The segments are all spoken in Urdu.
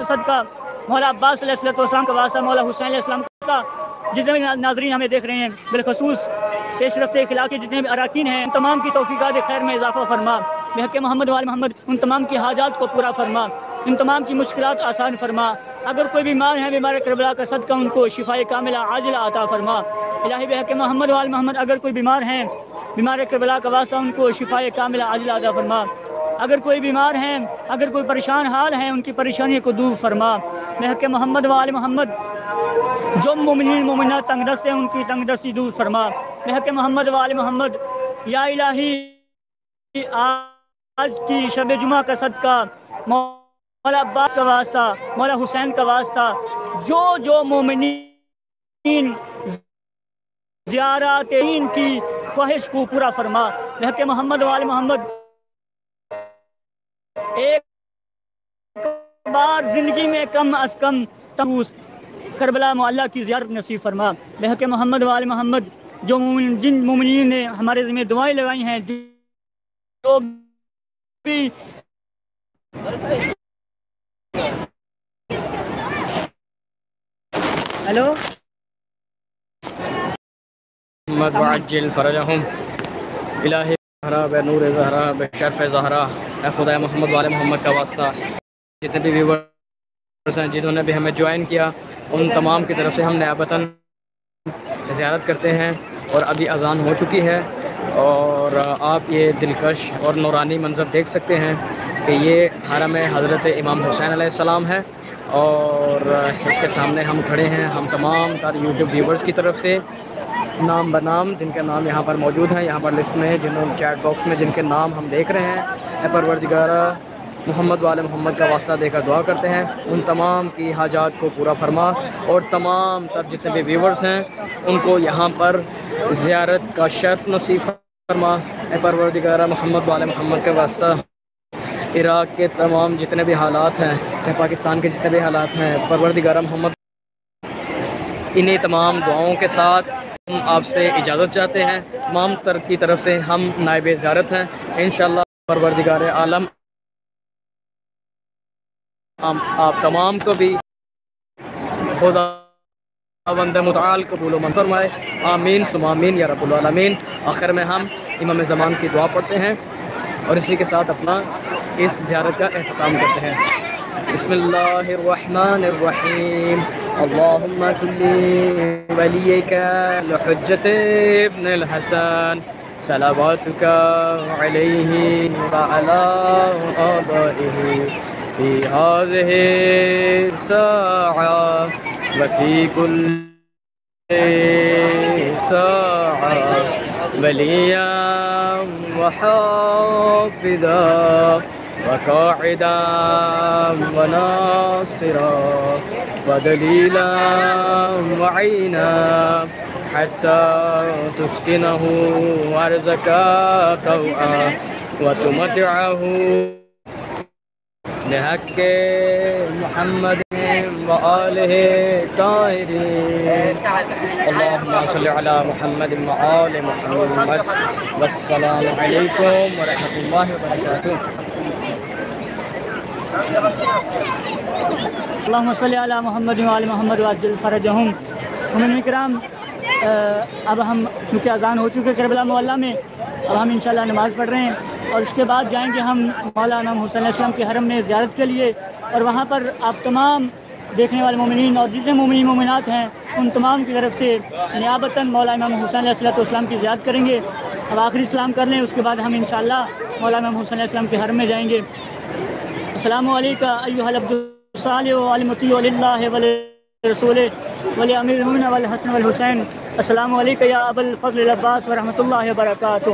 صدقہ مولا عباس علیہ السلام کا واسطہ، مولا حسین علیہ السلام کا، جتنے بھی ناظرین ہمیں دیکھ رہے ہیں بالخصوص پیش رفت اخلاق کے جتنے بھی اراکین ہیں، ان تمام کی توفیقات خیر میں اضافہ فرما، بحق محمد وآل محمد ان تمام کی حاجات کو پورا فرما، ان تمام کی مشکلات آسان فرما۔ اگر کوئی بیمار ہے، بیمار کربلا کا صدقہ ان کو شفائے کاملہ عاجلہ عطا فرما۔ الہی بحق محمد وآل محمد اگر کوئی بیمار ہیں، بیمار کربلا کا واسطہ ان کو شفائے کاملہ عاجلہ عطا فرما۔ اگر کوئی بیمار ہیں، اگر کوئی پریشان حال ہیں، ان کی پریشانی کو دور فرما۔ بحق محمد وآل محمد جو مومنین مومنات تنگ دست ہیں، ان کی تنگ دستی دور فرما۔ بحق محمد وآل محمد یا الہی آج کی شب جمعہ کا صدقہ مولا عباس کا واسطہ، مولا حسین کا واسطہ، جو مومنین زیارات ان کی خواہش کو پورا فرما۔ بحق محمد وآل محمد ایک بار زندگی میں کم از کم کربلا معلیٰ کی زیارت نصیب فرما۔ بحق محمد وآل محمد جن مومنین نے ہمارے ذمہ دعائیں لگائی ہیں، جو بھی ہیلو محمد وعجل فرجہم الہی زہرا بے نور زہرا بے شرف زہرا، اے خدا محمد والے محمد کا واسطہ جتنے بھی ویورز ہیں جنہوں نے بھی ہمیں جوائن کیا، ان تمام کی طرف سے ہم نیابتاً زیارت کرتے ہیں۔ اور ابھی اذان ہو چکی ہے اور آپ یہ دلکش اور نورانی منظر دیکھ سکتے ہیں کہ یہ حرم حضرت امام حسین علیہ السلام ہے، اور اس کے سامنے ہم کھڑے ہیں۔ ہم تمام یوٹیوب ویورز کی طرف سے نام بنام جن کے نام یہاں پر موجود ہیں، یہاں پر لسٹ میں جنہوں چیٹ باکس میں جن کے نام ہم دیکھ رہے ہیں، اے پروردگارہ محمد والے محمد کا واسطہ دے کر دعا کرتے ہیں ان تمام کی حاجات کو پورا فرما، اور تمام تر جتنے بھی ویورز ہیں ان کو یہاں پر زیارت کا شرف نصیب فرما۔ اے پروردگارہ محمد والے محمد کا واسطہ عراق کے تمام جتنے بھی حالات ہیں، اے پاکستان کے جتنے بھی حالات ہیں، پروردگارہ محمد انہی تمام دعاؤں کے ساتھ ہم آپ سے اجازت چاہتے ہیں۔ تمام تر کی طرف سے ہم نائب زیارت ہیں، انشاءاللہ پروردگار عالم آپ تمام کو بھی خدا بند متعال قبول و منظور فرمائے، آمین ثم آمین یا رب العالمین۔ آخر میں ہم امام زمان کی دعا پڑھتے ہیں اور اسی کے ساتھ اپنا اس زیارت کا اہتمام کرتے ہیں۔ بسم اللہ الرحمن الرحیم، اللہم کلی ولیک الحجۃ ابن الحسن صلواتک علیہ وعلی آبائہ فی هذه الساعة وفي كل ساعة وليا وحافظا وقاعدا وناصرا ودليلا وعينا حتى تسكنه أرضك طوعا وتمتعه بحق محمد وآلہ طاہرین، اللہم صلی علی محمد وآل محمد، والسلام علیکم ورحمۃ اللہ وبرکاتہ۔ اللہم صلی علی محمد وآل محمد وعجل فرجہم۔ مومنین کرام، اب ہم چونکہ اذان ہو چکے کربلا معلیٰ میں، اب ہم انشاءاللہ نماز پڑھ رہے ہیں اور اس کے بعد جائیں گے ہم مولا امام حسین علیہ السلام کے حرم میں زیارت کے لیے، اور وہاں پر آپ تمام دیکھنے والے مومنین اور جتنے مومنین مومنات ہیں ان تمام کی طرف سے نیابتاً مولا امام حسین علیہ السلام کی زیارت کریں گے۔ اب آخری سلام کر لیں، اس کے بعد ہم انشاءاللہ مولا امام حسین علیہ السلام کے حرم میں جائیں گے۔ السلام علیکم ایھا العبد الصالح والمطیع للہ ولرسولہ ولامیر المؤمنین والحسن والحسین، السلام علیکم یا ابا الفضل العباس ورحمۃ اللہ وبرکاتہ۔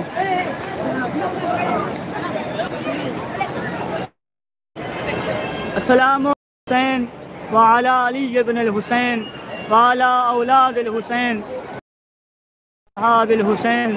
السلام حسین وعلی علی بن الحسین وعلی اولاد الحسین صحاب الحسین۔